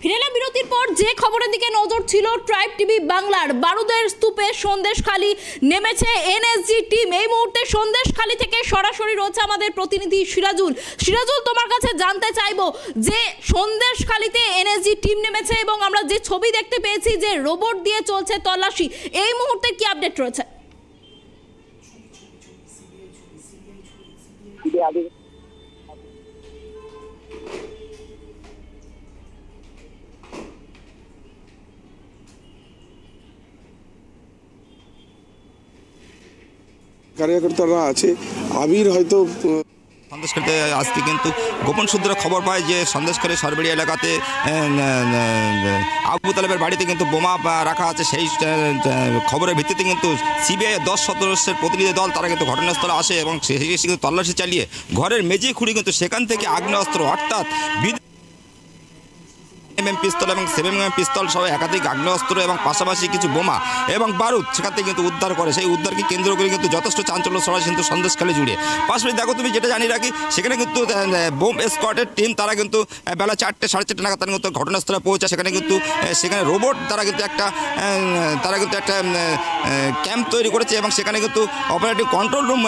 ফিরে এলাম বিরতির পর। যে খবরের দিকে নজর ছিল ট্রাইব টিভি বাংলার, বারুদের স্তূপে সন্দেশখালী নেমেছে এনএসজি টিম। এই মুহূর্তে সন্দেশখালী থেকে সরাসরি রয়েছে আমাদের প্রতিনিধি সিরাজুল। সিরাজুল, তোমার কাছে জানতে চাইবো যে সন্দেশখালীতে এনএসজি টিম নেমেছে এবং আমরা যে ছবি দেখতে পেয়েছি যে রোবট দিয়ে চলছে তল্লাশি, এই মুহূর্তে কি আপডেট রয়েছে? কার্যকর্তারা আছে, আবির হয়তো সন্দেশখালীতে আজকে কিন্তু গোপন সূত্রে খবর পায় যে সন্দেশখালী সরবেড়ি এলাকাতে আবু তালেবের বাড়িতে কিন্তু বোমা রাখা আছে। সেই খবরের ভিত্তিতে কিন্তু সিবিআই 10 সদস্যের প্রতিনিধি দল তারা কিন্তু ঘটনাস্থলে আসে এবং কিন্তু তল্লাশি চালিয়ে ঘরের মেঝে খুঁড়ি কিন্তু সেখান থেকে আগ্নেয়াস্ত্র অর্থাৎ mm পিস্তল এবং 7mm পিস্তল সহ একাধিক আগ্নেয়াস্ত্র এবং পাশাপাশি কিছু বোমা এবং বারুদ সেখান থেকে কিন্তু উদ্ধার করে। সেই উদ্ধারকে কেন্দ্র করে কিন্তু যথেষ্ট চাঞ্চল্য ছড়ায় কিন্তু সন্দেশখালী জুড়ে। পাশাপাশি দেখো, তুমি যেটা জানি রাখি, সেখানে কিন্তু বোম স্কোয়াডের টিম তারা কিন্তু বেলা 4টে 4:30 নাগাদ তারা কিন্তু ঘটনাস্থলে পৌঁছায়। সেখানে রোবট তারা কিন্তু একটা ক্যাম্প তৈরি করেছে এবং সেখানে কিন্তু অপারেটিভ কন্ট্রোল রুম,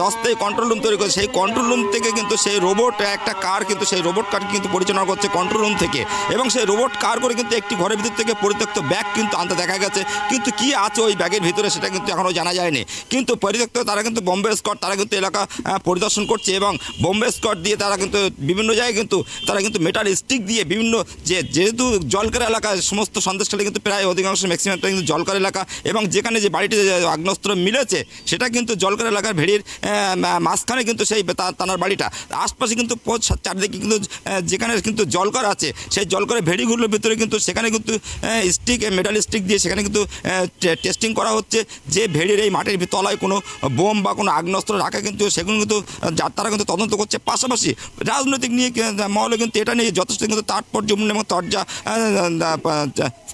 অস্থায়ী কন্ট্রোল রুম তৈরি করেছে। সেই কন্ট্রোল রুম থেকে কিন্তু সেই রোবট একটা কার কিন্তু সেই রোবট কার কিন্তু পরিচালনা করছে কন্ট্রোল রুম থেকে এবং সেই রোবট কার করে কিন্তু একটি ঘরের ভিতর থেকে পরিত্যক্ত ব্যাগ কিন্তু আনতে দেখা গেছে। কিন্তু কি আছে ওই ব্যাগের ভিতরে সেটা কিন্তু এখনও জানা যায়নি। কিন্তু পরিত্যক্ত তারা কিন্তু বোম্বে স্কোয়াড তারা কিন্তু এলাকা পরিদর্শন করছে এবং বোম্বে স্কোয়াড দিয়ে তারা কিন্তু বিভিন্ন জায়গায় কিন্তু তারা কিন্তু মেটাল স্টিক দিয়ে বিভিন্ন যেহেতু জলকার এলাকা, সমস্ত সন্দেশখালী কিন্তু প্রায় অধিকাংশ ম্যাক্সিমামটা কিন্তু জলকার এলাকা এবং যেখানে যে বাড়িটি আগ্নেয়াস্ত্র মিলেছে সেটা কিন্তু জলকার এলাকার ভেড়ির মাঝখানে কিন্তু সেই তানার বাড়িটা। আশপাশে কিন্তু চারদিকে কিন্তু যেখানে কিন্তু জলকার আছে সেই জলকারের ভেড়িগুলোর ভিতরে কিন্তু সেখানে কিন্তু স্টিক, মেটাল স্টিক দিয়ে সেখানে কিন্তু টেস্টিং করা হচ্ছে যে ভেড়ির এই মাটির তলায় কোনো বোম বা কোনো আগ্নেয়াস্ত্র রাখা কিন্তু সেগুলো কিন্তু তারা কিন্তু তদন্ত করছে। পাশাপাশি রাজনৈতিক নিয়ে মহলে কিন্তু এটা নিয়ে যথেষ্ট কিন্তু তাৎপর্যপূর্ণ এবং তরজা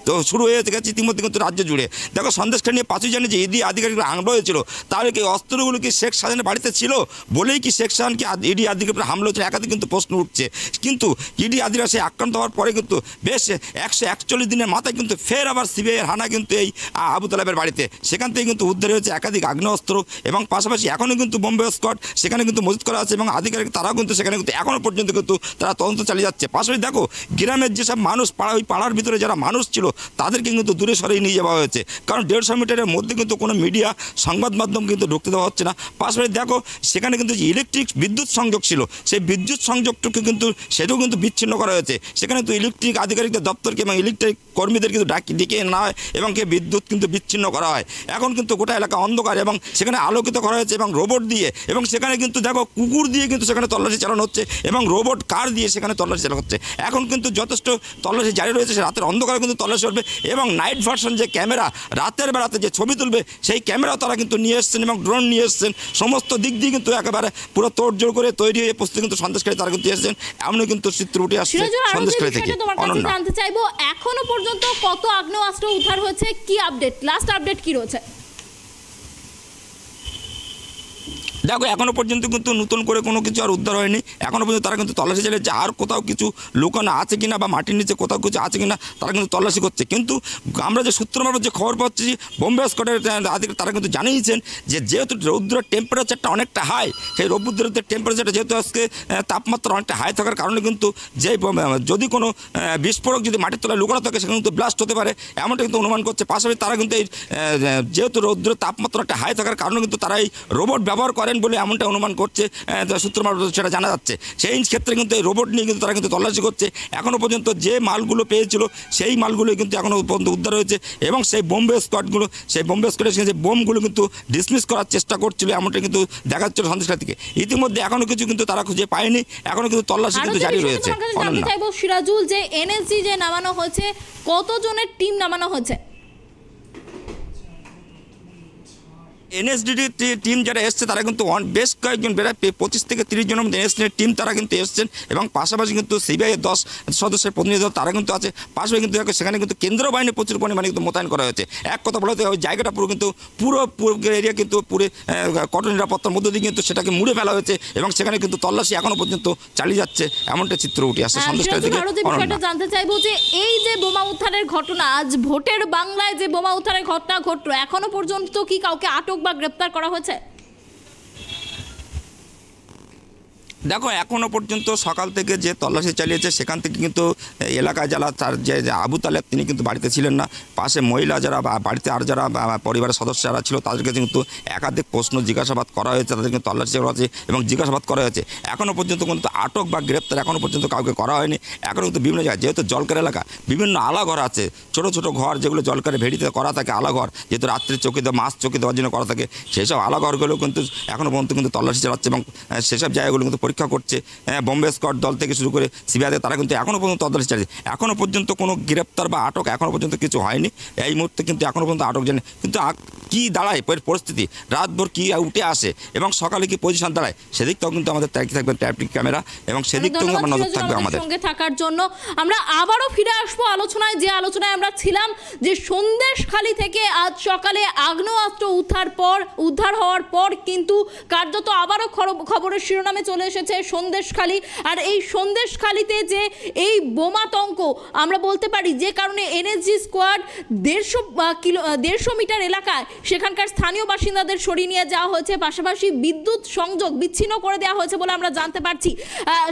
তো শুরু হয়ে গেছে ইতিমধ্যে কিন্তু রাজ্য জুড়ে। দেখো, সন্দেশখালী নিয়ে 5ই জানুয়ারি যে ইডি আধিকারিকরা হামলা হয়েছিল, তাহলে কি অস্ত্রগুলো কি শেখ শাহজাহানের বাড়িতে ছিল বলেই কি শেখ শাহজাহানকে ইডি আধিকারিকরা হামলা হয়েছিল? একাধিক কিন্তু প্রশ্ন উঠছে। কিন্তু ইডি আধিকারিকরা সেই আক্রান্ত হওয়ার পরে কিন্তু বেশ 141 দিনের মাথায় কিন্তু ফের আবার সিবিআইয়ের হানা কিন্তু এই আবু তালেবের বাড়িতে। সেখান থেকে কিন্তু উদ্ধার হয়েছে একাধিক আগ্নেয়াস্ত্র এবং পাশাপাশি এখনও কিন্তু বোম্বে স্কোয়াড সেখানে কিন্তু মজুত করা আছে এবং আধিকারিক তারাও কিন্তু সেখানে কিন্তু এখনও পর্যন্ত কিন্তু তারা তদন্ত চালিয়ে যাচ্ছে। পাশাপাশি দেখো, গ্রামের যেসব মানুষ ওই পাড়ার ভিতরে যারা মানুষ ছিল তাদেরকে কিন্তু দূরে সরিয়ে নিয়ে যাওয়া হয়েছে, কারণ 150 মিটারের মধ্যে কিন্তু কোনো মিডিয়া সংবাদ মাধ্যম কিন্তু ঢুকতে দেওয়া হচ্ছে না। পাশাপাশি দেখো, সেখানে কিন্তু যে ইলেকট্রিক বিদ্যুৎ সংযোগ ছিল সেই বিদ্যুৎ সংযোগটুকু কিন্তু সেটাও কিন্তু বিচ্ছিন্ন করা হয়েছে। সেখানে তো ইলেকট্রিক আধিকারিকদের দপ্তরকে এবং ইলেকট্রিক কর্মীদের কিন্তু ডেকে না হয় এবং বিদ্যুৎ কিন্তু বিচ্ছিন্ন করা হয়। এখন কিন্তু গোটা এলাকা অন্ধকার এবং সেখানে আলোকিত করা হয়েছে এবং রোবট দিয়ে এবং সেখানে কিন্তু দেখো কুকুর দিয়ে কিন্তু সেখানে তল্লাশি চালানো হচ্ছে এবং রোবট কার দিয়ে সেখানে তল্লাশি চালানো হচ্ছে। এখন কিন্তু যথেষ্ট তল্লাশি জারি রয়েছে, রাতের অন্ধকারে কিন্তু তল্লাশি করবে এবং নাইট ভার্সন যে ক্যামেরা রাতের বেলাতে যে ছবি তুলবে সেই ক্যামেরাও তারা কিন্তু নিয়ে এসছেন এবং ড্রোন নিয়ে এসছেন। সমস্ত দিক দিয়ে কিন্তু একেবারে পুরো তোড়জোড় করে তৈরি হয়ে প্রস্তুতি কিন্তু সন্দেশখালী তারা কিন্তু এসেছেন। এমনই কিন্তু চিত্র উঠে আসছে সন্দেশখালী থেকে। জানতে চাইবো, এখনো পর্যন্ত কত আগ্নেয়াস্ত্র উদ্ধার হয়েছে, কি আপডেট, লাস্ট আপডেট কি রয়েছে? দেখো, এখনও পর্যন্ত কিন্তু নতুন করে কোনো কিছু আর উদ্ধার হয়নি। এখনও পর্যন্ত তারা কিন্তু তল্লাশি চালিয়েছে, আর কোথাও কিছু লুকানো আছে কিনা বা মাটির নিচে কোথাও কিছু আছে কিনা তারা কিন্তু তল্লাশি করছে। কিন্তু আমরা যে সূত্র মারফত যে খবর পাচ্ছি, বোম্বে স্কোয়াডের তারা কিন্তু জানিয়েছেন যে যেহেতু রৌদ্রের টেম্পারেচারটা অনেকটা হাই, সেই রৌদ্রের টেম্পারেচারটা যেহেতু আজকে তাপমাত্রা অনেকটা হাই থাকার কারণে কিন্তু যে যদি কোনো বিস্ফোরক যদি মাটির তলায় লুকানো থাকে সেখানে কিন্তু ব্লাস্ট হতে পারে, এমনটা কিন্তু অনুমান করছে। পাশাপাশি তারা কিন্তু এই যেহেতু রৌদ্রের তাপমাত্রাটা হাই থাকার কারণে কিন্তু তারা এই রোবট ব্যবহার করেন বলে এমনটা অনুমান করছে সূত্র মারফত সেটা জানা যাচ্ছে। সেই ক্ষেত্রে কিন্তু এই রোবট নিয়ে কিন্তু তারা কিন্তু তল্লাশি করছে। এখনও পর্যন্ত যে মালগুলো পেয়েছিল সেই মালগুলোই কিন্তু এখনও পর্যন্ত উদ্ধার হয়েছে এবং সেই বোম্বে স্কোয়াডের যে বোমগুলো কিন্তু ডিসমিস করার চেষ্টা করছিল, এমনটা কিন্তু দেখা যাচ্ছিল সন্দেশখালী থেকে। ইতিমধ্যে এখনও কিছু কিন্তু তারা খুঁজে পায়নি, এখনও কিন্তু তল্লাশি কিন্তু জারি রয়েছে। সিরাজুল, যে এনএসজি যে নামানো হয়েছে, কতজনের টিম নামানো হয়েছে? এনএসডিডি টিম যারা এসছে তারা কিন্তু বেশ কয়েকজন প্রায় 25 থেকে 30 জনের মধ্যে এনএসডিডি টিম তারা কিন্তু এসছেন এবং পাশাপাশি কিন্তু সিবিআইয়ের 10 সদস্যের প্রতিনিধি দল তারা কিন্তু আছে। পাশাপাশি কিন্তু সেখানে কিন্তু কেন্দ্রীয় বাহিনী প্রচুর পরিমাণে কিন্তু মোতায়েন করা হয়েছে। এক কথা বলতে ওই জায়গাটা পুরো এরিয়া কিন্তু পুরো কঠোর নিরাপত্তার মধ্য দিয়ে কিন্তু সেটাকে মুড়ে ফেলা হয়েছে এবং সেখানে কিন্তু তল্লাশি এখনো পর্যন্ত চালিয়ে যাচ্ছে, এমনটা চিত্র উঠে আসছে সন্দেশখালী থেকে। জানতে চাইবো যে এই যে বোমা উদ্ধারের ঘটনা, আজ ভোটের বাংলায় যে বোমা উদ্ধারের ঘটনা ঘটলো, এখনো পর্যন্ত কি কাউকে আটক বা গ্রেপ্তার করা হয়েছে? দেখো এখনও পর্যন্ত সকাল থেকে যে তল্লাশি চালিয়েছে সেখান থেকে কিন্তু এলাকায় যারা তার যে আবু তালেব তিনি কিন্তু বাড়িতে ছিলেন না, পাশে মহিলা যারা বাড়িতে আর যারা পরিবারের সদস্য যারা ছিল তাদেরকে কিন্তু একাধিক প্রশ্ন জিজ্ঞাসাবাদ করা হয়েছে, তাদেরকে তল্লাশি করা হয়েছে এবং জিজ্ঞাসাবাদ করা হয়েছে। এখনও পর্যন্ত কিন্তু আটক বা গ্রেপ্তার এখনও পর্যন্ত কাউকে করা হয়নি। এখনও কিন্তু বিভিন্ন জায়গায় যেহেতু জলকার এলাকা বিভিন্ন আলাঘর আছে, ছোটো ছোটো ঘর যেগুলো জলকারে ভেড়িতে করা থাকে আলাঘর, যেহেতু রাত্রি চৌকি দেওয়া মাছ চৌকি দেওয়ার জন্য করা থাকে, সেই সব আলাঘরগুলো কিন্তু এখনও পর্যন্ত কিন্তু তল্লাশি চালাচ্ছে এবং সেসব জায়গাগুলো কিন্তু পরীক্ষা করছে। বম্বে স্কোয়াড দল থেকে শুরু করে সিবিআই তারা কিন্তু এখনও পর্যন্ত তল্লাশি চালিয়েছে। এখনও পর্যন্ত কোনো গ্রেপ্তার বা আটক এখনও পর্যন্ত কিছু হয়নি এই মুহূর্তে, কিন্তু এখনও পর্যন্ত আটক জানে। কিন্তু কী দাঁড়ায় পরিস্থিতি, রাতভর কী উঠে আসে এবং সকালে কি পজিশন দাঁড়ায় সেদিকটাও কিন্তু আমাদের থাকবে ট্রাফিক ক্যামেরা এবং সেদিকটাও আমার নজর থাকবে আমাদের সঙ্গে থাকার জন্য। আমরা আবারও ফিরে আসবো আলোচনায়, যে আলোচনায় আমরা ছিলাম যে সন্দেশখালী থেকে আজ সকালে আগ্নেয়াস্ত্র উদ্ধার হওয়ার পর কিন্তু কার্যত আবারও খবরের শিরোনামে চলে এসেছে সন্দেশখালী। আর এই সন্দেশখালীতে যে এই বোমাতঙ্ক আমরা বলতে পারি, যে কারণে এনএসজি স্কোয়াড 150 মিটার এলাকায় সেখানকার স্থানীয় বাসিন্দাদের সরিয়ে নিয়ে যাওয়া হয়েছে, পাশাপাশি বিদ্যুৎ সংযোগ বিচ্ছিন্ন করে দেওয়া হয়েছে বলে আমরা জানতে পারছি।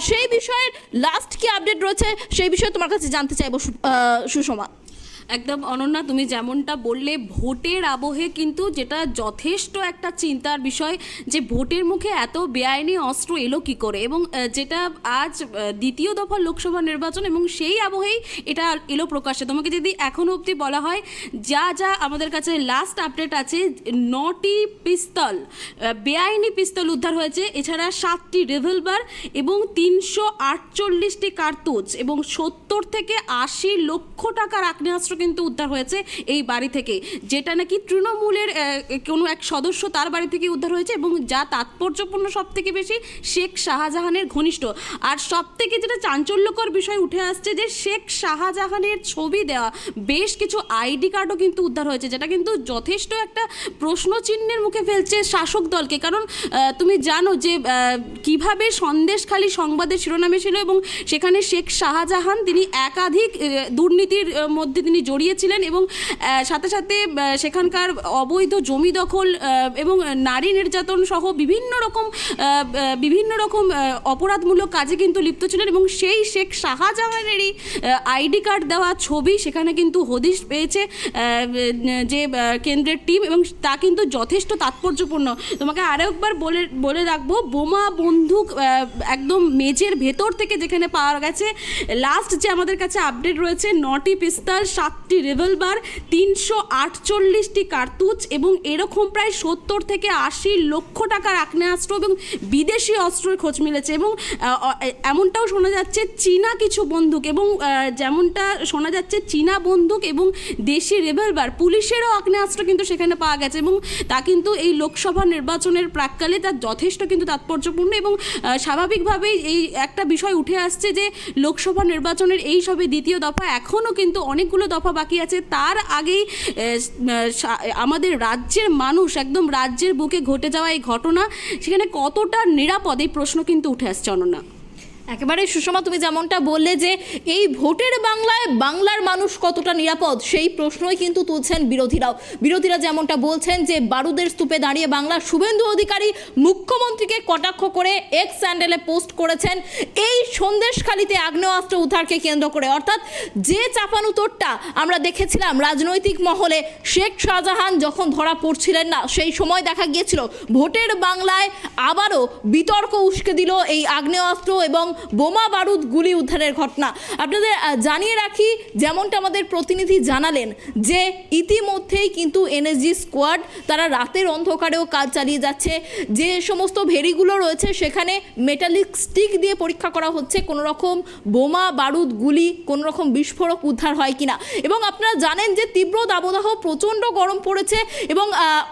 সেই বিষয়ের লাস্ট কি আপডেট রয়েছে সেই বিষয়ে তোমার কাছে জানতে চাইবো সুষমা। একদম অনন্যা, তুমি যেমনটা বললে ভোটের আবহে কিন্তু যেটা যথেষ্ট একটা চিন্তার বিষয় যে ভোটের মুখে এত বেআইনি অস্ত্র এলো কি করে, এবং যেটা আজ দ্বিতীয় দফা লোকসভা নির্বাচন এবং সেই আবহেই এটা এলো প্রকাশ্যে। তোমাকে যদি এখনও অবধি বলা হয় যা আমাদের কাছে লাস্ট আপডেট আছে, 9টি পিস্তল বেআইনি পিস্তল উদ্ধার হয়েছে, এছাড়া 7টি রিভলভার এবং 348টি কার্তুজ এবং 70 থেকে 80 লক্ষ টাকার আগ্নেয়াস্ত্র কিন্তু উদ্ধার হয়েছে এই বাড়ি থেকে, যেটা নাকি তৃণমূলের কোনো এক সদস্য তার বাড়ি থেকে উদ্ধার হয়েছে এবং যা তাৎপর্যপূর্ণ সব থেকে বেশি শেখ শাহজাহানের ঘনিষ্ঠ। আর সব থেকে যেটা চাঞ্চল্যকর বিষয় উঠে আসছে যে শেখ শাহজাহানের ছবি দেওয়া বেশ কিছু আইডি কার্ডও কিন্তু উদ্ধার হয়েছে, যেটা কিন্তু যথেষ্ট একটা প্রশ্নচিহ্নের মুখে ফেলছে শাসক দলকে। কারণ তুমি জানো যে কিভাবে সন্দেশখালী সংবাদের শিরোনামে ছিল এবং সেখানে শেখ শাহজাহান তিনি একাধিক দুর্নীতির মধ্যে তিনি জড়িয়েছিলেন এবং সাথে সাথে সেখানকার অবৈধ জমি দখল এবং নারী নির্যাতন সহ বিভিন্ন রকম অপরাধমূলক কাজে কিন্তু লিপ্ত ছিলেন এবং সেই শেখ শাহজাহানেরই আইডি কার্ড দেওয়া ছবি সেখানে কিন্তু হদিশ পেয়েছে যে কেন্দ্রের টিম এবং তা কিন্তু যথেষ্ট তাৎপর্যপূর্ণ। তোমাকে আরও একবার বলে রাখবো, বোমা বন্দুক একদম মেঝের ভেতর থেকে যেখানে পাওয়া গেছে, লাস্ট যে আমাদের কাছে আপডেট রয়েছে 9টি পিস্তল, 7টি রিভলভার, 348টি কার্তুজ এবং এরকম প্রায় 70 থেকে 80 লক্ষ টাকার আগ্নেয়াস্ত্র এবং বিদেশি অস্ত্রের খোঁজ মিলেছে। এবং এমনটাও শোনা যাচ্ছে চীনা কিছু বন্দুক এবং যেমনটা শোনা যাচ্ছে চীনা বন্দুক এবং দেশি রিভলভার, পুলিশেরও আগ্নেয়াস্ত্র কিন্তু সেখানে পাওয়া গেছে এবং তা কিন্তু এই লোকসভা নির্বাচনের প্রাক্কালে তার যথেষ্ট কিন্তু তাৎপর্যপূর্ণ। এবং স্বাভাবিকভাবেই এই একটা বিষয় উঠে আসছে যে লোকসভা নির্বাচনের এই সবে দ্বিতীয় দফা, এখনও কিন্তু অনেকগুলো দফা বাকি আছে, তার আগেই আমাদের রাজ্যের মানুষ একদম রাজ্যের বুকে ঘটে যাওয়া এই ঘটনা সেখানে কতটা নিরাপদ এই প্রশ্ন কিন্তু উঠে আসছে অনন্যা। একেবারে সুষমা, তুমি যেমনটা বললে যে এই ভোটের বাংলায় বাংলার মানুষ কতটা নিরাপদ সেই প্রশ্নই কিন্তু তুলছেন বিরোধীরা যেমনটা বলছেন যে বারুদের স্তূপে দাঁড়িয়ে বাংলার শুভেন্দু অধিকারী মুখ্যমন্ত্রীকে কটাক্ষ করে এক্স স্যান্ডেলে পোস্ট করেছেন এই সন্দেশখালীতে আগ্নেয়াস্ত্র উদ্ধারকে কেন্দ্র করে। অর্থাৎ যে চাপানুতোরটা আমরা দেখেছিলাম রাজনৈতিক মহলে শেখ শাহজাহান যখন ধরা পড়ছিলেন না, সেই সময় দেখা গিয়েছিল ভোটের বাংলায় আবারও বিতর্ক উস্কে দিল এই আগ্নেয়াস্ত্র এবং বোমা বারুদ গুলি উদ্ধারের ঘটনা। আপনাদের জানিয়ে রাখি, যেমনটা আমাদের প্রতিনিধি জানালেন যে ইতিমধ্যেই কিন্তু এনএসজি স্কোয়াড তারা রাতের অন্ধকারেও কাজ চালিয়ে যাচ্ছে। যে সমস্ত ভেরিগুলো রয়েছে সেখানে মেটালিক স্টিক দিয়ে পরীক্ষা করা হচ্ছে কোনো রকম বোমা বারুদ গুলি কোনো রকম বিস্ফোরক উদ্ধার হয় কিনা। এবং আপনারা জানেন যে তীব্র দাবদাহ, প্রচণ্ড গরম পড়েছে এবং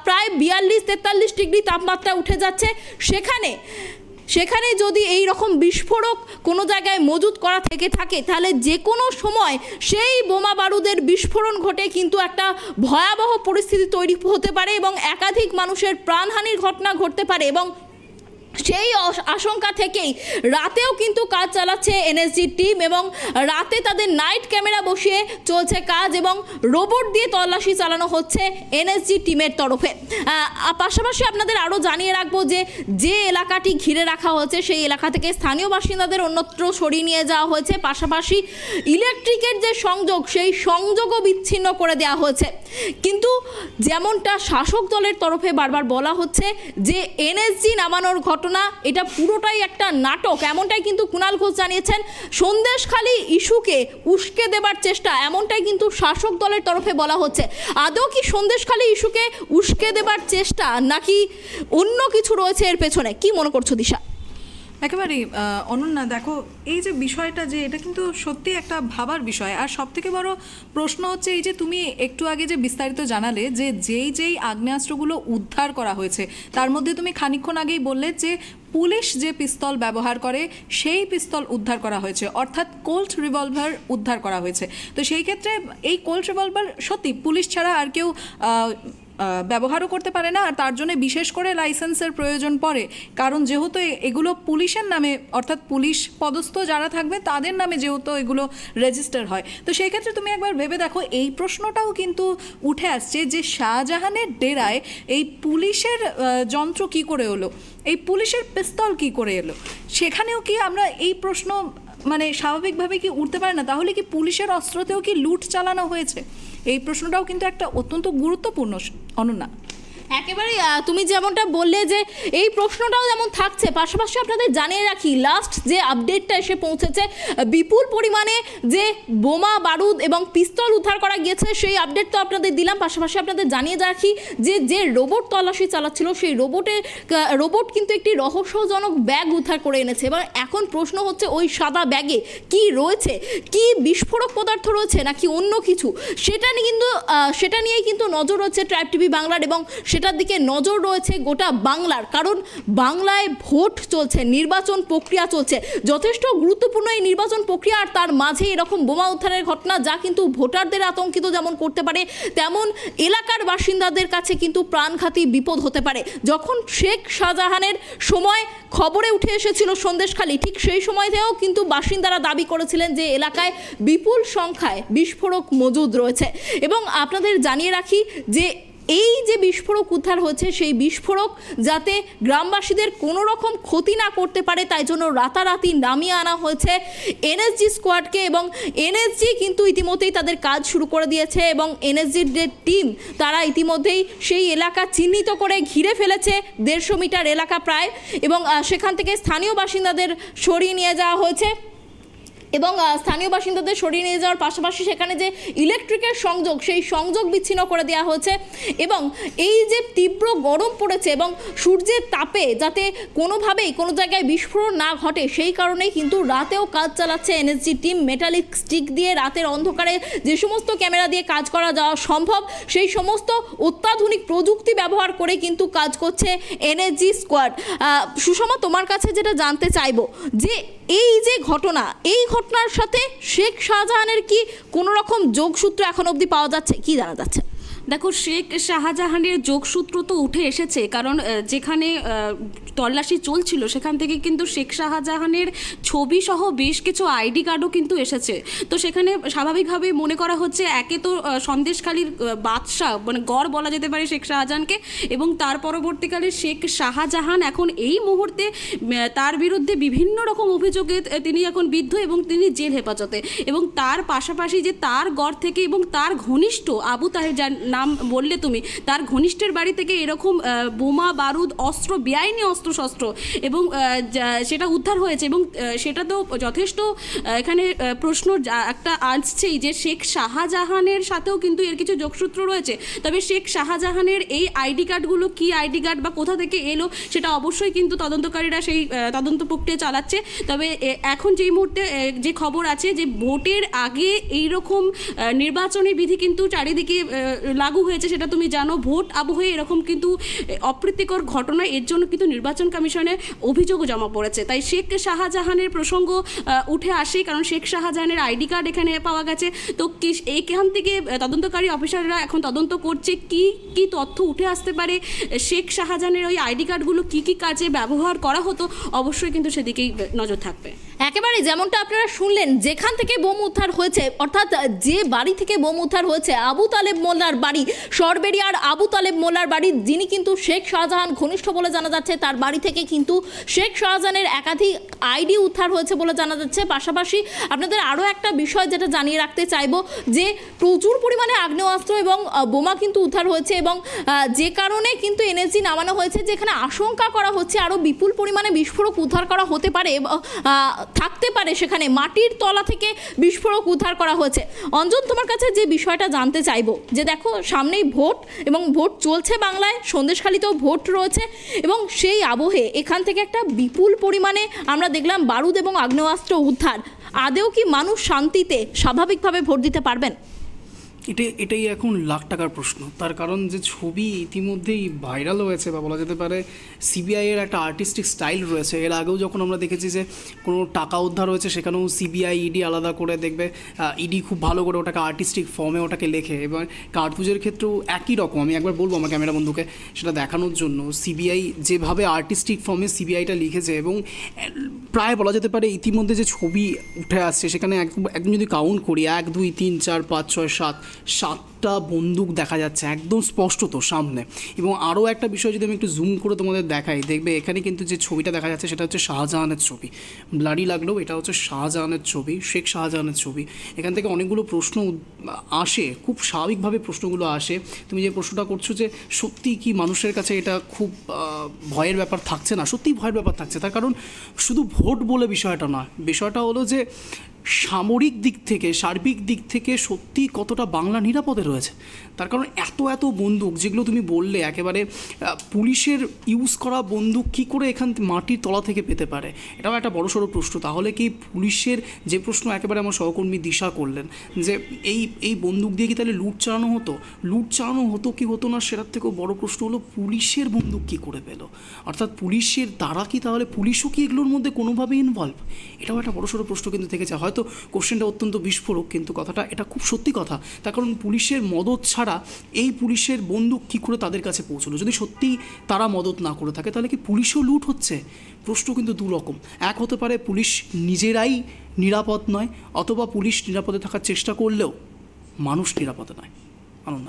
প্রায় 42-43 ডিগ্রি তাপমাত্রা উঠে যাচ্ছে। সেখানে যদি এই রকম বিস্ফোরক কোনো জায়গায় মজুত করা থেকে থাকে তাহলে যে কোনো সময় সেই বোমা বারুদের বিস্ফোরণ ঘটে কিন্তু একটা ভয়াবহ পরিস্থিতি তৈরি হতে পারে এবং একাধিক মানুষের প্রাণহানির ঘটনা ঘটতে পারে। এবং সেই আশঙ্কা থেকেই রাতেও কিন্তু কাজ চালাচ্ছে এনএসজি টিম এবং রাতে তাদের নাইট ক্যামেরা বসিয়ে চলছে কাজ এবং রোবট দিয়ে তল্লাশি চালানো হচ্ছে এনএসজি টিমের তরফে। পাশাপাশি আপনাদের আরও জানিয়ে রাখবো যে এলাকাটি ঘিরে রাখা হয়েছে সেই এলাকা থেকে স্থানীয় বাসিন্দাদের অন্যত্র সরিয়ে নিয়ে যাওয়া হয়েছে। পাশাপাশি ইলেকট্রিকের যে সংযোগ সেই সংযোগও বিচ্ছিন্ন করে দেওয়া হয়েছে। কিন্তু যেমনটা শাসক দলের তরফে বারবার বলা হচ্ছে যে এনএসজি নামানোর ঘটনা এটা পুরোটাই একটা নাটক, এমনটাই কিন্তু কুণাল ঘোষ জানিয়েছেন। সন্দেশখালী ইস্যুকে উস্কে দেবার চেষ্টা, এমনটাই কিন্তু শাসক দলের তরফে বলা হচ্ছে। আদৌ কি সন্দেশখালী ইস্যুকে উস্কে দেবার চেষ্টা নাকি অন্য কিছু রয়েছে এর পেছনে, কি মনে করছো দিশা? একেবারেই অনন্যা, দেখো এই যে বিষয়টা যে এটা কিন্তু সত্যি একটা ভাবার বিষয়। আর সব থেকে বড় প্রশ্ন হচ্ছে এই যে তুমি একটু আগে যে বিস্তারিত জানালে যে যেই আগ্নেয়াস্ত্রগুলো উদ্ধার করা হয়েছে তার মধ্যে তুমি খানিকক্ষণ আগেই বললে যে পুলিশ যে পিস্তল ব্যবহার করে সেই পিস্তল উদ্ধার করা হয়েছে, অর্থাৎ কোল্ট রিভলভার উদ্ধার করা হয়েছে। তো সেই ক্ষেত্রে এই কোল্ট রিভলভার সত্যি পুলিশ ছাড়া আর কেউ ব্যবহারও করতে পারে না, আর তার জন্য বিশেষ করে লাইসেন্সের প্রয়োজন পড়ে। কারণ যেহেতু এগুলো পুলিশের নামে অর্থাৎ পুলিশ পদস্থ যারা থাকবে তাদের নামে যেহেতু এগুলো রেজিস্টার হয়, তো সেই ক্ষেত্রে তুমি একবার ভেবে দেখো এই প্রশ্নটাও কিন্তু উঠে আসছে যে শাহজাহানের ডেরায় এই পুলিশের যন্ত্র কি করে এলো, এই পুলিশের পিস্তল কি করে এলো, সেখানেও কি আমরা এই প্রশ্ন মানে স্বাভাবিকভাবে কি উঠতে পারে না? তাহলে কি পুলিশের অস্ত্রতেও কি লুট চালানো হয়েছে? এই প্রশ্নটাও কিন্তু একটা অত্যন্ত গুরুত্বপূর্ণ, অনন্যা। একেবারেই তুমি যেমনটা বললে যে এই প্রশ্নটাও যেমন থাকছে, পাশাপাশি আপনাদের জানিয়ে রাখি লাস্ট যে আপডেটটা এসে পৌঁছেছে বিপুল পরিমাণে যে বোমা বারুদ এবং পিস্তল উদ্ধার করা গিয়েছে সেই আপডেট তো আপনাদের দিলাম। পাশাপাশি আপনাদের জানিয়ে রাখি যে রোবট তল্লাশি চালাচ্ছিল সেই রোবট কিন্তু একটি রহস্যজনক ব্যাগ উদ্ধার করে এনেছে। এবার এখন প্রশ্ন হচ্ছে ওই সাদা ব্যাগে কি রয়েছে, কি বিস্ফোরক পদার্থ রয়েছে নাকি অন্য কিছু, সেটা নিয়েই কিন্তু নজর রয়েছে ট্রাইব টিভি বাংলার এবং সেটার দিকে নজর রয়েছে গোটা বাংলার। কারণ বাংলায় ভোট চলছে, নির্বাচন প্রক্রিয়া চলছে, যথেষ্ট গুরুত্বপূর্ণ এই নির্বাচন প্রক্রিয়া, আর তার মাঝে এরকম বোমা উদ্ধারের ঘটনা যা কিন্তু ভোটারদের আতঙ্কিত যেমন করতে পারে তেমন এলাকার বাসিন্দাদের কাছে কিন্তু প্রাণঘাতী বিপদ হতে পারে। যখন শেখ শাহজাহানের সময় খবরে উঠে এসেছিল সন্দেশখালী, ঠিক সেই সময়তেও কিন্তু বাসিন্দারা দাবি করেছিলেন যে এলাকায় বিপুল সংখ্যায় বিস্ফোরক মজুদ রয়েছে। এবং আপনাদের জানিয়ে রাখি যে এই যে বিস্ফোরক উদ্ধার হয়েছে সেই বিস্ফোরক যাতে গ্রামবাসীদের কোনো রকম ক্ষতি না করতে পারে তাই জন্য রাতারাতি নামিয়ে আনা হয়েছে এনএসজি স্কোয়াডকে এবং এনএসজি কিন্তু ইতিমধ্যেই তাদের কাজ শুরু করে দিয়েছে এবং এনএসজির যে টিম তারা ইতিমধ্যেই সেই এলাকা চিহ্নিত করে ঘিরে ফেলেছে 150 মিটার এলাকা প্রায়, এবং সেখান থেকে স্থানীয় বাসিন্দাদের সরিয়ে নিয়ে যাওয়া হয়েছে। এবং স্থানীয় বাসিন্দাদের সরিয়ে নিয়ে যাওয়ার পাশাপাশি সেখানে যে ইলেকট্রিকের সংযোগ সেই সংযোগ বিচ্ছিন্ন করে দেওয়া হয়েছে। এবং এই যে তীব্র গরম পড়েছে এবং সূর্যের তাপে যাতে কোনোভাবেই কোনো জায়গায় বিস্ফোরণ না ঘটে সেই কারণেই কিন্তু রাতেও কাজ চালাচ্ছে এনএসজি টিম। মেটালিক স্টিক দিয়ে রাতের অন্ধকারে যে সমস্ত ক্যামেরা দিয়ে কাজ করা যাওয়া সম্ভব সেই সমস্ত অত্যাধুনিক প্রযুক্তি ব্যবহার করে কিন্তু কাজ করছে এনএসজি স্কোয়াড। সুষমা, তোমার কাছে যেটা জানতে চাইবো যে এই যে ঘটনা, এই ঘটনার সাথে শেখ শাহজাহানের কি কোনো রকম যোগসূত্র এখন অবধি পাওয়া যাচ্ছে, কি জানা যাচ্ছে? দেখো, শেখ শাহজাহানের যোগসূত্র তো উঠে এসেছে, কারণ যেখানে তল্লাশি চলছিল সেখান থেকে কিন্তু শেখ শাহজাহানের ছবি সহ বেশ কিছু আইডি কার্ডও কিন্তু এসেছে। তো সেখানে স্বাভাবিকভাবে মনে করা হচ্ছে একে তো সন্দেশখালীর বাদশাহ মানে গড় বলা যেতে পারে শেখ শাহজাহানকে, এবং তার পরবর্তীকালে শেখ শাহজাহান এখন এই মুহূর্তে তার বিরুদ্ধে বিভিন্ন রকম অভিযোগে তিনি এখন বিদ্ধ এবং তিনি জেল হেফাজতে, এবং তার পাশাপাশি যে তার গড় থেকে এবং তার ঘনিষ্ঠ আবু তাহের নাম বললে তুমি, তার ঘনিষ্ঠের বাড়ি থেকে এরকম বোমা বারুদ অস্ত্র, বেআইনি অস্ত্রশস্ত্র এবং সেটা উদ্ধার হয়েছে এবং সেটা তো যথেষ্ট এখানে প্রশ্ন একটা আসছেই যে শেখ শাহজাহানের সাথেও কিন্তু এর কিছু যোগসূত্র রয়েছে। তবে শেখ শাহজাহানের এই আইডি কার্ডগুলো কি আইডি কার্ড বা কোথা থেকে এলো সেটা অবশ্যই কিন্তু তদন্তকারীরা সেই তদন্ত প্রক্রিয়া চালাচ্ছে। তবে এখন যেই মুহূর্তে যে খবর আছে যে ভোটের আগে এইরকম নির্বাচনী বিধি কিন্তু চারিদিকে লাগু হয়েছে, সেটা তুমি জানো। ভোট আবহে এরকম কিন্তু অপ্রীতিকর ঘটনা, এর জন্য কিন্তু নির্বাচন কমিশনে অভিযোগও জমা পড়েছে। তাই শেখ শাহজাহানের প্রসঙ্গ উঠে আসে, কারণ শেখ শাহজাহানের আইডি কার্ড এখানে পাওয়া গেছে। তো কি এইখান থেকে তদন্তকারী অফিসাররা এখন তদন্ত করছে কি কি তথ্য উঠে আসতে পারে, শেখ শাহজাহানের ওই আইডি কার্ডগুলো কি কি কাজে ব্যবহার করা হতো, অবশ্যই কিন্তু সেদিকেই নজর থাকবে। একেবারে যেমনটা আপনারা শুনলেন, যেখান থেকে বোম উদ্ধার হয়েছে, অর্থাৎ যে বাড়ি থেকে বোম উদ্ধার হয়েছে আবু তালেব মোল্লার বাড়ি, সরবেরিয়ার আবু তালেব মোল্লার বাড়ি, যিনি কিন্তু শেখ শাহজাহান ঘনিষ্ঠ বলে জানা যাচ্ছে, তার বাড়ি থেকে কিন্তু শেখ শাহজাহানের একাধিক আইডি উদ্ধার হয়েছে বলে জানা যাচ্ছে। পাশাপাশি আপনাদের আরও একটা বিষয় যেটা জানিয়ে রাখতে চাইবো, যে প্রচুর পরিমাণে আগ্নেয়াস্ত্র এবং বোমা কিন্তু উদ্ধার হয়েছে এবং যে কারণে কিন্তু এনএসজি নামানো হয়েছে, যেখানে আশঙ্কা করা হচ্ছে আরও বিপুল পরিমাণে বিস্ফোরক উদ্ধার করা হতে পারে, থাকতে পারে সেখানে মাটির তলা থেকে বিস্ফোরক উদ্ধার করা হয়েছে। অঞ্জন, তোমার কাছে যে বিষয়টা জানতে চাইবো, যে দেখো সামনেই ভোট এবং ভোট চলছে বাংলায়, সন্দেশখালীতেও ভোট রয়েছে এবং সেই আবহে এখান থেকে একটা বিপুল পরিমাণে আমরা দেখলাম বারুদ এবং আগ্নেয়াস্ত্র উদ্ধার। আদেও কি মানুষ শান্তিতে স্বাভাবিকভাবে ভোট দিতে পারবেন? এটাই এখন লাখ টাকার প্রশ্ন। তার কারণ যে ছবি ইতিমধ্যেই ভাইরাল হয়েছে বা বলা যেতে পারে সিবিআইয়ের একটা আর্টিস্টিক স্টাইল রয়েছে। এর আগেও যখন আমরা দেখেছি যে কোনো টাকা উদ্ধার হয়েছে, সেখানেও সিবিআই ইডি আলাদা করে দেখবে, ইডি খুব ভালো করে ওটাকে আর্টিস্টিক ফর্মে ওটাকে লেখে। এবং কার্তুজের ক্ষেত্রেও একই রকম, আমি একবার বলবো আমার ক্যামেরা বন্ধুকে সেটা দেখানোর জন্য, সিবিআই যেভাবে আর্টিস্টিক ফর্মে সিবিআইটা লিখেছে এবং প্রায় বলা যেতে পারে ইতিমধ্যে যে ছবি উঠে আসছে সেখানে একদম যদি কাউন্ট করি 1 2 3 4 5 6 7টা বন্দুক দেখা যাচ্ছে একদম স্পষ্টত সামনে। এবং আরও একটা বিষয় যদি আমি একটু জুম করে তোমাদের দেখাই, দেখবে এখানে কিন্তু যে ছবিটা দেখা যাচ্ছে সেটা হচ্ছে শাহজাহানের ছবি। ব্লাডি লাগলেও এটা হচ্ছে শাহজাহানের ছবি, শেখ শাহজাহানের ছবি। এখান থেকে অনেকগুলো প্রশ্ন আসে, খুব স্বাভাবিকভাবে প্রশ্নগুলো আসে। তুমি যে প্রশ্নটা করছো যে সত্যিই কি মানুষের কাছে এটা খুব ভয়ের ব্যাপার থাকছে না? সত্যিই ভয়ের ব্যাপার থাকছে। তার কারণ শুধু ভোট বলে বিষয়টা না, বিষয়টা হলো যে সামরিক দিক থেকে, সার্বিক দিক থেকে সত্যি কতটা বাংলা নিরাপদে রয়েছে। তার কারণ এত বন্দুক, যেগুলো তুমি বললে একেবারে পুলিশের ইউজ করা বন্দুক কী করে এখান মাটির তলা থেকে পেতে পারে, এটাও একটা বড়সড় প্রশ্ন। তাহলে কি পুলিশের যে প্রশ্ন একেবারে আমার সহকর্মী দিশা করলেন, যে এই বন্দুক দিয়ে কি তাহলে লুট চালানো হতো কি হতো না, সেটার থেকেও বড় প্রশ্ন হলো পুলিশের বন্দুক কী করে পেল, অর্থাৎ পুলিশের দ্বারা কি তাহলে পুলিশও কি এগুলোর মধ্যে কোনোভাবে ইনভলভ, এটাও একটা বড়সড় প্রশ্ন কিন্তু থেকেছে। হয়তো কোশ্চেনটা অত্যন্ত বিস্ফোরক, কিন্তু কথাটা এটা খুব সত্যি কথা। তার কারণ পুলিশের মদত ছাড়া এই পুলিশের বন্দুক কী করে তাদের কাছে পৌঁছলো? যদি সত্যি তারা মদত না করে থাকে তাহলে কি পুলিশও লুট হচ্ছে? প্রশ্ন কিন্তু দু রকম। এক হতে পারে পুলিশ নিজেরাই নিরাপদ নয়, অথবা পুলিশ নিরাপদে থাকার চেষ্টা করলেও মানুষ নিরাপদে নয়। আনন্দ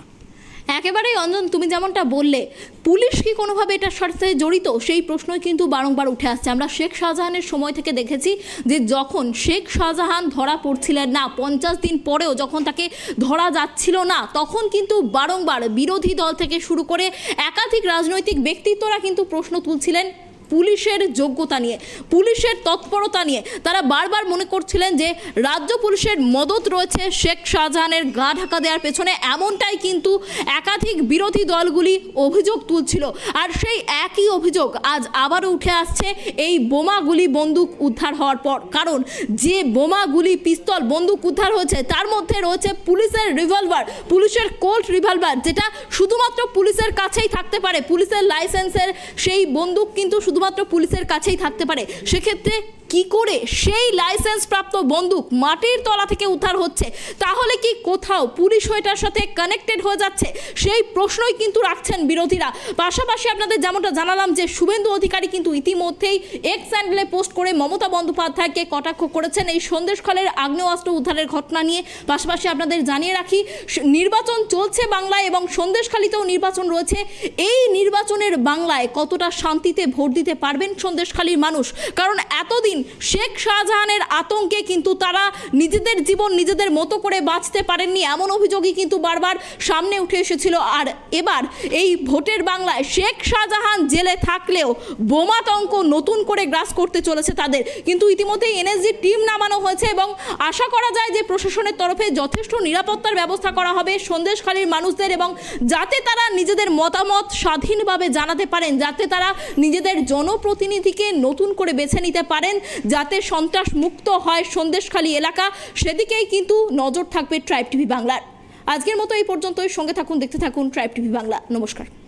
একেবারেই অঞ্জন, তুমি যেমনটা বললে পুলিশ কি কোনোভাবে এটার সাথে জড়িত, সেই প্রশ্নই কিন্তু বারংবার উঠে আসছে। আমরা শেখ শাহজাহানের সময় থেকে দেখেছি যে যখন শেখ শাহজাহান ধরা পড়ছিলেন না, 50 দিন পরেও যখন তাকে ধরা যাচ্ছিল না, তখন কিন্তু বারংবার বিরোধী দল থেকে শুরু করে একাধিক রাজনৈতিক ব্যক্তিত্বরা কিন্তু প্রশ্ন তুলছিলেন পুলিশের যোগ্যতা নিয়ে, পুলিশের তৎপরতা নিয়ে। তারা বারবার মনে করছিলেন যে রাজ্য পুলিশের মদত রয়েছে শেখ শাহজাহানের গা ঢাকা দেওয়ার পেছনে, এমনটাই কিন্তু একাধিক বিরোধী দলগুলি অভিযোগ তুলছিল। আর সেই একই অভিযোগ আজ আবারও উঠে আসছে এই বোমাগুলি বন্দুক উদ্ধার হওয়ার পর। কারণ যে বোমাগুলি পিস্তল বন্দুক উদ্ধার হয়েছে তার মধ্যে রয়েছে পুলিশের রিভলভার, পুলিশের কোল্ট রিভলভার, যেটা শুধুমাত্র পুলিশের কাছেই থাকতে পারে। পুলিশের লাইসেন্সের সেই বন্দুক কিন্তু শুধুমাত্র পুলিশের কাছেই থাকতে পারে। সেক্ষেত্রে কি করে সেই লাইসেন্স প্রাপ্ত বন্দুক মাটির তলা থেকে উদ্ধার হচ্ছে? তাহলে কি কোথাও পুলিশ এটার সাথে কানেক্টেড হয়ে যাচ্ছে? সেই প্রশ্নই কিন্তু রাখছেন বিরোধীরা। পাশাপাশি আপনাদের যেমনটা জানালাম যে শুভেন্দু অধিকারী কিন্তু ইতিমধ্যেই এক্স হ্যান্ডেলে পোস্ট করে মমতা বন্দ্যোপাধ্যায়কে কটাক্ষ করেছেন এই সন্দেশখালের আগ্নেয়াস্ত্র উদ্ধারের ঘটনা নিয়ে। পাশাপাশি আপনাদের জানিয়ে রাখি, নির্বাচন চলছে বাংলায় এবং সন্দেশখালীতেও নির্বাচন রয়েছে। এই নির্বাচনের বাংলায় কতটা শান্তিতে ভোট দিতে পারবেন সন্দেশখালীর মানুষ? কারণ এতদিন শেখ শাহজাহানের আতঙ্কে কিন্তু তারা নিজেদের জীবন নিজেদের মতো করে বাঁচতে পারেননি, এমন অভিযোগই কিন্তু বারবার সামনে উঠে এসেছিল। আর এবার এই ভোটের বাংলায় শেখ শাহজাহান জেলে থাকলেও বোমাতঙ্ক নতুন করে গ্রাস করতে চলেছে তাদের। কিন্তু ইতিমধ্যেই এনএসজি টিম নামানো হয়েছে এবং আশা করা যায় যে প্রশাসনের তরফে যথেষ্ট নিরাপত্তার ব্যবস্থা করা হবে সন্দেশখালীর মানুষদের, এবং যাতে তারা নিজেদের মতামত স্বাধীনভাবে জানাতে পারেন, যাতে তারা নিজেদের জনপ্রতিনিধিকে নতুন করে বেছে নিতে পারেন, যাতে সন্ত্রাস মুক্ত হয় সন্দেশখালী এলাকা, সেদিকেই কিন্তু নজর থাকবে ট্রাইব টিভি বাংলার। আজকের মতো এই পর্যন্তই। সঙ্গে থাকুন, দেখতে থাকুন ট্রাইব টিভি বাংলা। নমস্কার।